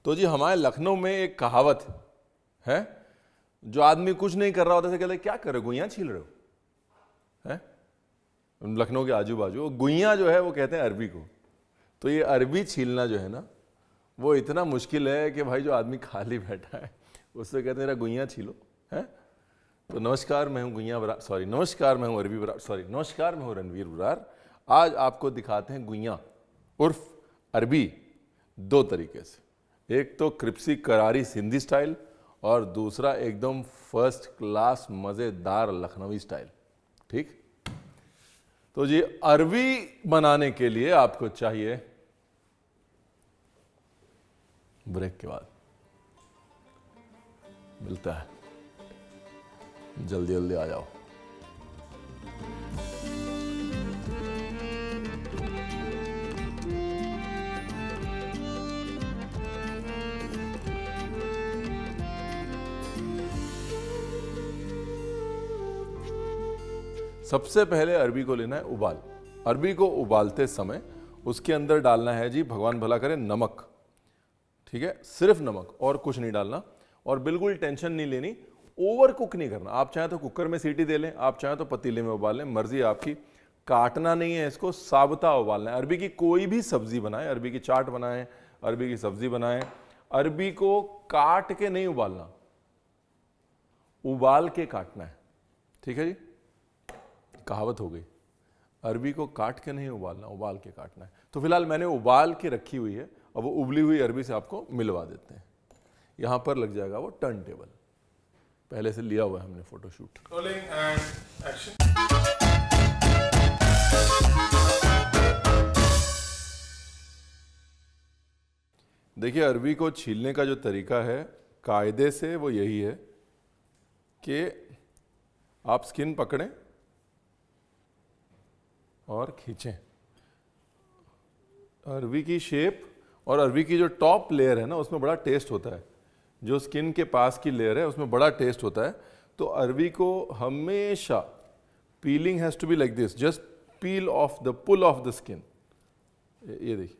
तो जी हमारे लखनऊ में एक कहावत है, जो आदमी कुछ नहीं कर रहा होता है कहते क्या कर रहे हो, गुइयाँ छील रहे हो, है लखनऊ के आजू बाजू। गुइयाँ जो है वो कहते हैं अरबी को। तो ये अरबी छीलना जो है ना वो इतना मुश्किल है कि भाई जो आदमी खाली बैठा है उससे कहते हैं जरा गुइयाँ छीलो, है। तो नमस्कार, मैं हूँ गुइयाँ बरार, सॉरी नमस्कार मैं हूँ अरबी बरार, सॉरी नमस्कार मैं हूँ रणवीर बरार। आज आपको दिखाते हैं गुइयाँ उर्फ अरबी दो तरीके से। एक तो क्रिप्सी करारी सिंधी स्टाइल और दूसरा एकदम फर्स्ट क्लास मज़ेदार लखनवी स्टाइल। ठीक, तो जी अरबी बनाने के लिए आपको चाहिए, ब्रेक के बाद मिलता है, जल्दी जल्दी आ जाओ। सबसे पहले अरबी को लेना है उबाल। अरबी को उबालते समय उसके अंदर डालना है जी, भगवान भला करे, नमक। ठीक है, सिर्फ नमक और कुछ नहीं डालना। और बिल्कुल टेंशन नहीं लेनी, ओवर कुक नहीं करना। आप चाहें तो कुकर में सीटी दे लें, आप चाहें तो पतीले में उबाल लें, मर्जी आपकी। काटना नहीं है इसको, साबुता उबालना है। अरबी की कोई भी सब्जी बनाएं, अरबी की चाट बनाएं, अरबी की सब्जी बनाएं, अरबी को काट के नहीं उबालना, उबाल के काटना है। ठीक है जी, कहावत हो गई, अरबी को काट के नहीं उबालना, उबाल के काटना है। तो फिलहाल मैंने उबाल के रखी हुई है, अब वो उबली हुई अरबी से आपको मिलवा देते हैं। यहां पर लग जाएगा वो टर्न टेबल, पहले से लिया हुआ है हमने फोटोशूट। देखिए अरबी को छीलने का जो तरीका है कायदे से वो यही है कि आप स्किन पकड़ें और खींचें। अरबी की शेप और अरबी की जो टॉप लेयर है ना उसमें बड़ा टेस्ट होता है, जो स्किन के पास की लेयर है उसमें बड़ा टेस्ट होता है। तो अरबी को हमेशा peeling has to be like this, just peel off the pull of the skin. ये देखिए,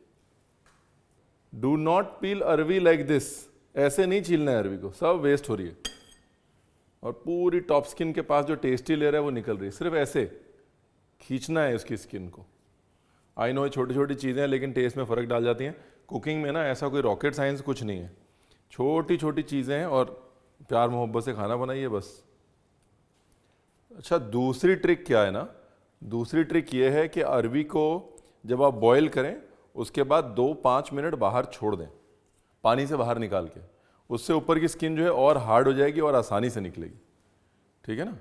डू नॉट पील अरबी लाइक दिस, ऐसे नहीं छीलना है अरबी को, सब वेस्ट हो रही है और पूरी टॉप स्किन के पास जो टेस्टी लेयर है वो निकल रही है। सिर्फ ऐसे खींचना है उसकी स्किन को। आई नो छोटी छोटी चीज़ें हैं लेकिन टेस्ट में फ़र्क डाल जाती हैं। कुकिंग में ना ऐसा कोई रॉकेट साइंस कुछ नहीं है, छोटी छोटी चीज़ें हैं और प्यार मोहब्बत से खाना बनाइए बस। अच्छा, दूसरी ट्रिक क्या है ना, दूसरी ट्रिक ये है कि अरबी को जब आप बॉईल करें उसके बाद 2-5 मिनट बाहर छोड़ दें, पानी से बाहर निकाल के। उससे ऊपर की स्किन जो है और हार्ड हो जाएगी और आसानी से निकलेगी। ठीक है ना,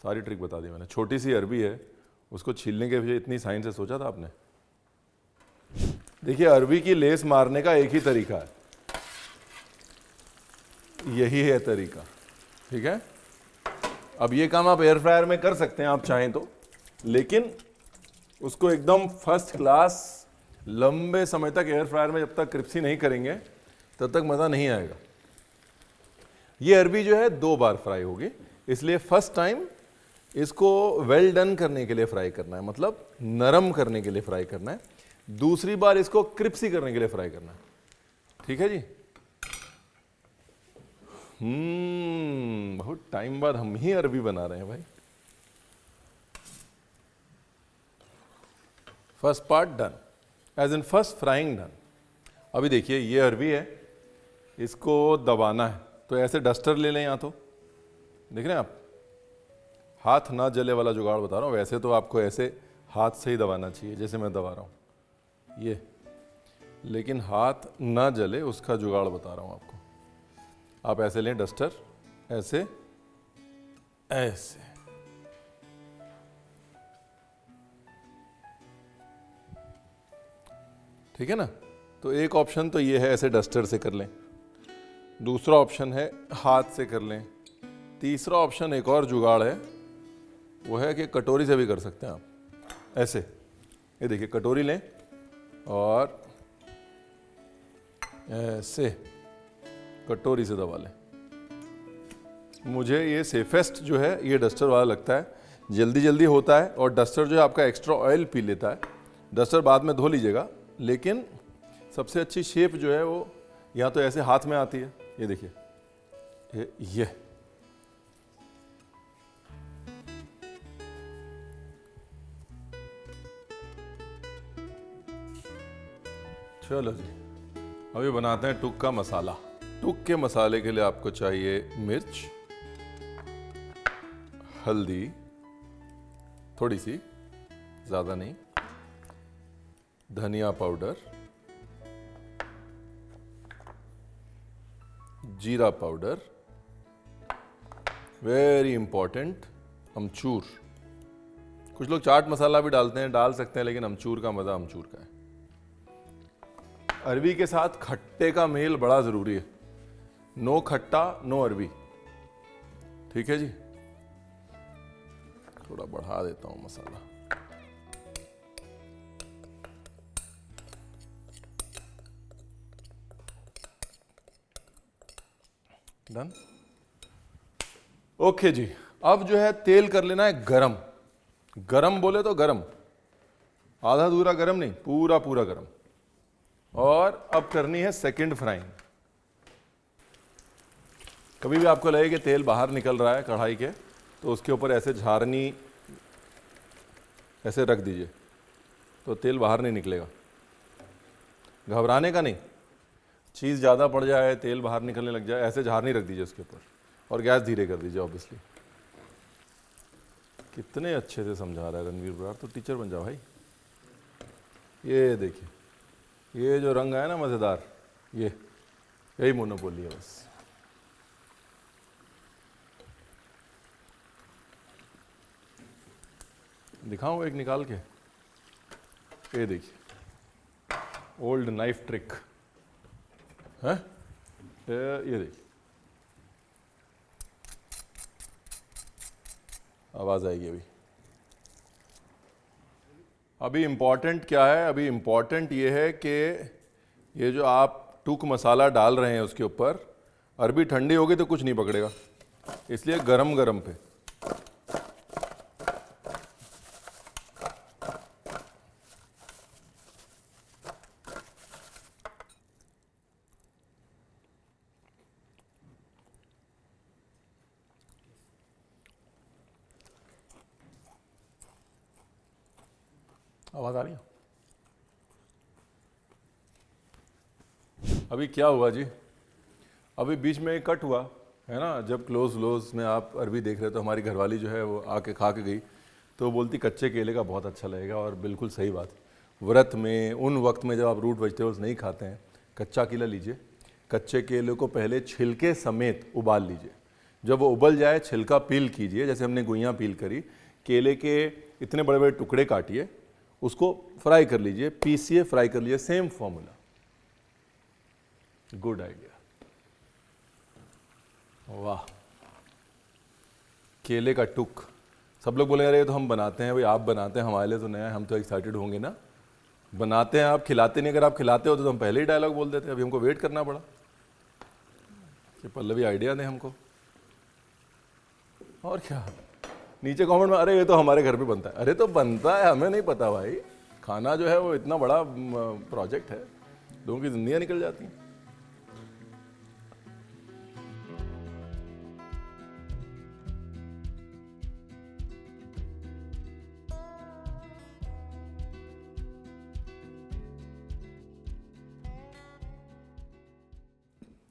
सारी ट्रिक बता दी मैंने। छोटी सी अरबी है, उसको छीलने के पीछे इतनी साइंस से सोचा था आपने। देखिए अरबी की लेस मारने का एक ही तरीका है, यही है तरीका। ठीक है, अब ये काम आप एयर फ्रायर में कर सकते हैं आप चाहें तो, लेकिन उसको एकदम फर्स्ट क्लास लंबे समय तक एयर फ्रायर में जब तक क्रिप्सी नहीं करेंगे तब तक मज़ा नहीं आएगा। ये अरबी जो है 2 बार फ्राई होगी, इसलिए फर्स्ट टाइम इसको वेल डन करने के लिए फ्राई करना है, मतलब नरम करने के लिए फ्राई करना है। दूसरी बार इसको क्रिप्सी करने के लिए फ्राई करना है। ठीक है जी, बहुत टाइम बाद हम ही अरबी बना रहे हैं भाई। First part done, as in first frying done. अभी देखिए ये अरबी है, इसको दबाना है तो ऐसे डस्टर ले लें, यहाँ तो देख रहे हैं आप, हाथ ना जले वाला जुगाड़ बता रहा हूँ। वैसे तो आपको ऐसे हाथ से ही दबाना चाहिए जैसे मैं दबा रहा हूँ ये, लेकिन हाथ ना जले उसका जुगाड़ बता रहा हूँ आपको। आप ऐसे लें डस्टर, ऐसे ऐसे, ठीक है ना। तो एक ऑप्शन तो ये है ऐसे डस्टर से कर लें, दूसरा ऑप्शन है हाथ से कर लें, तीसरा ऑप्शन एक और जुगाड़ है, वो है कि कटोरी से भी कर सकते हैं आप। ऐसे ये देखिए, कटोरी लें और ऐसे कटोरी से दबा लें। मुझे ये सेफेस्ट जो है ये डस्टर वाला लगता है, जल्दी जल्दी होता है और डस्टर जो है आपका एक्स्ट्रा ऑयल पी लेता है। डस्टर बाद में धो लीजिएगा, लेकिन सबसे अच्छी शेप जो है वो या तो ऐसे हाथ में आती है, ये देखिए, ये चलो जी, अभी बनाते हैं टुक का मसाला। टुक के मसाले के लिए आपको चाहिए मिर्च, हल्दी थोड़ी सी, ज़्यादा नहीं, धनिया पाउडर, जीरा पाउडर, वेरी इंपॉर्टेंट अमचूर। कुछ लोग चाट मसाला भी डालते हैं, डाल सकते हैं, लेकिन अमचूर का मज़ा अमचूर का है। अरवी के साथ खट्टे का मेल बड़ा ज़रूरी है। नो खट्टा नो अरवी, ठीक है जी। थोड़ा बढ़ा देता हूं मसाला। डन। ओके जी, अब जो है तेल कर लेना है गरम। गरम बोले तो गरम, आधा अधूरा गरम नहीं, पूरा पूरा गरम। और अब करनी है सेकंड फ्राइंग। कभी भी आपको लगे कि तेल बाहर निकल रहा है कढ़ाई के, तो उसके ऊपर ऐसे झारनी ऐसे रख दीजिए, तो तेल बाहर नहीं निकलेगा। घबराने का नहीं, चीज़ ज़्यादा पड़ जाए, तेल बाहर निकलने लग जाए, ऐसे झारनी रख दीजिए उसके ऊपर, और गैस धीरे कर दीजिए। ऑब्वियसली कितने अच्छे से समझा रहा है रणवीर बरार, तो टीचर बन जाओ भाई। ये देखिए, ये जो रंग है ना मज़ेदार, ये यही मोनोपोली है बस। दिखाऊं एक निकाल के, ये देखिए, ओल्ड नाइफ ट्रिक है, ये देखिए, आवाज आएगी अभी। अभी इम्पॉर्टेंट क्या है? अभी इम्पॉर्टेंट ये है कि ये जो आप टूक मसाला डाल रहे हैं उसके ऊपर, अरबी ठंडी होगी तो कुछ नहीं पकड़ेगा, इसलिए गरम गरम पे। आवाज आ रही है? अभी क्या हुआ जी, अभी बीच में कट हुआ है ना, जब क्लोज में आप अरबी देख रहे, तो हमारी घरवाली जो है वो आके खा के गई, तो बोलती कच्चे केले का बहुत अच्छा लगेगा। और बिल्कुल सही बात, व्रत में उन वक्त में जब आप रूट वेजिटेबल्स नहीं खाते हैं, कच्चा केला लीजिए, कच्चे केले को पहले छिलके समेत उबाल लीजिए, जब वो उबल जाए छिलका पील कीजिए, जैसे हमने गुइयाँ पील करी, केले के इतने बड़े बड़े टुकड़े काटिए, उसको फ्राई कर लीजिए, पीसिए, फ्राई कर लीजिए, सेम फॉर्मूला। गुड आइडिया, वाह। केले का टुक, सब लोग बोलेंगे अरे तो हम बनाते हैं भाई, आप बनाते हैं, हमारे लिए तो नया है, हम तो एक्साइटेड होंगे ना। बनाते हैं आप, खिलाते नहीं। अगर आप खिलाते हो तो हम पहले ही डायलॉग बोल देते, अभी हमको वेट करना पड़ा कि पल्लवी आइडिया दें हमको। और क्या, नीचे कमेंट में अरे ये तो हमारे घर पे बनता है, अरे तो बनता है, हमें नहीं पता भाई। खाना जो है वो इतना बड़ा प्रोजेक्ट है, लोगों की जिंदगियां निकल जाती हैं।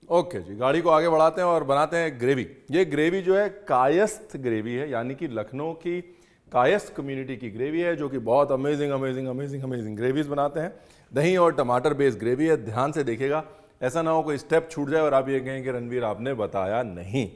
ओके जी, गाड़ी को आगे बढ़ाते हैं और बनाते हैं ग्रेवी। ये ग्रेवी जो है कायस्थ ग्रेवी है, यानी कि लखनऊ की कायस्थ कम्युनिटी की ग्रेवी है, जो कि बहुत amazing amazing amazing amazing gravies बनाते हैं। दही और टमाटर बेस्ड ग्रेवी है, ध्यान से देखिएगा, ऐसा ना हो कोई स्टेप छूट जाए और आप ये कहें कि रणवीर आपने बताया नहीं।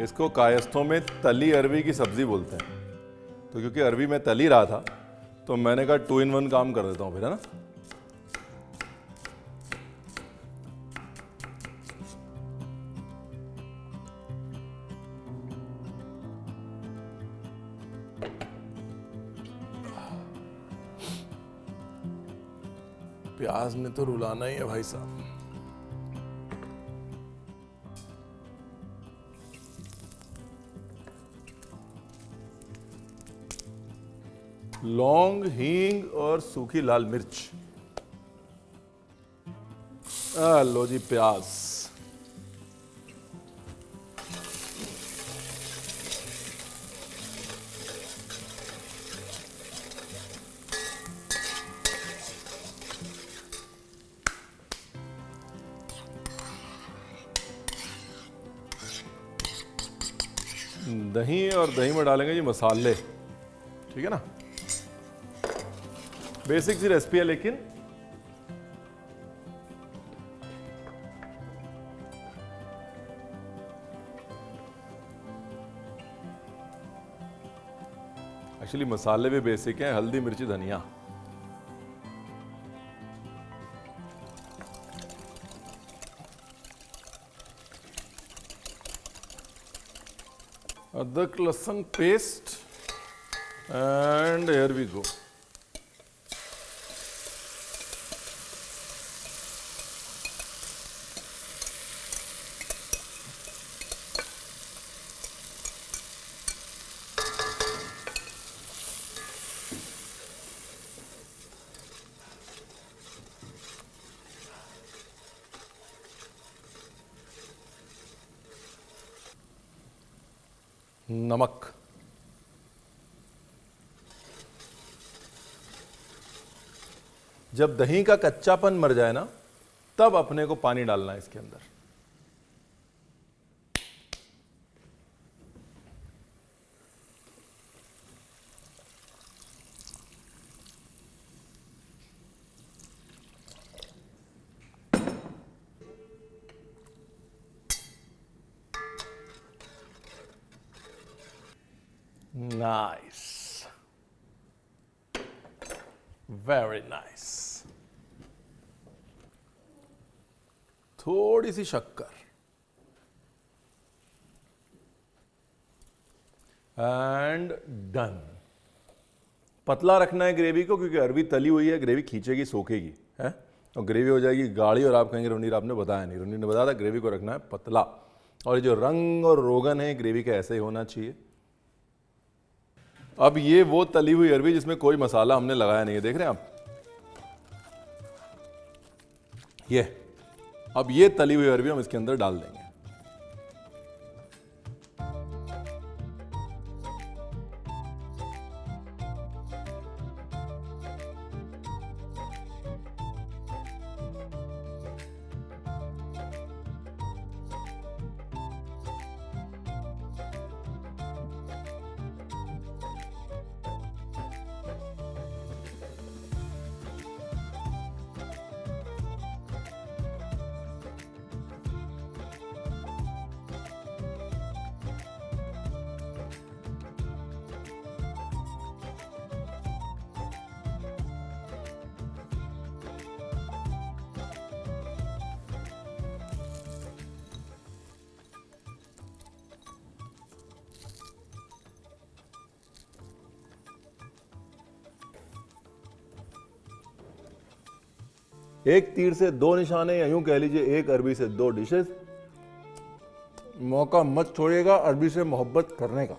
इसको कायस्थों में तली अरवी की सब्जी बोलते हैं। तो क्योंकि अरवी में तली रहा था, तो मैंने कहा 2 in 1 काम कर देता हूं फिर, है ना। प्याज ने तो रुलाना ही है भाई साहब। लौंग, हींग और सूखी लाल मिर्च। लो जी प्याज। दही, और दही में डालेंगे जी मसाले, ठीक है ना। बेसिक सी रेसिपी है लेकिन एक्चुअली मसाले भी बेसिक हैं, हल्दी, मिर्ची, धनिया। अदरक लहसुन paste and here we go. नमक, जब दही का कच्चापन मर जाए ना, तब अपने को पानी डालना है इसके अंदर। Nice, very nice. थोड़ी सी शक्कर एंड डन। पतला रखना है ग्रेवी को, क्योंकि अरबी तली हुई है, ग्रेवी खींचेगी, सोखेगी, है, और ग्रेवी हो जाएगी गाढ़ी। और आप कहेंगे रोनीर आपने बताया नहीं। रोनीर ने बताया था ग्रेवी को रखना है पतला, और ये जो रंग और रोगन है ग्रेवी का ऐसे ही होना चाहिए। अब ये वो तली हुई अरबी जिसमें कोई मसाला हमने लगाया नहीं है, देख रहे हैं आप ये। अब ये तली हुई अरबी हम इसके अंदर डाल देंगे। एक तीर से दो निशाने, या यूं कह लीजिए एक अरबी से दो डिशेस। मौका मत छोड़िएगा अरबी से मोहब्बत करने का।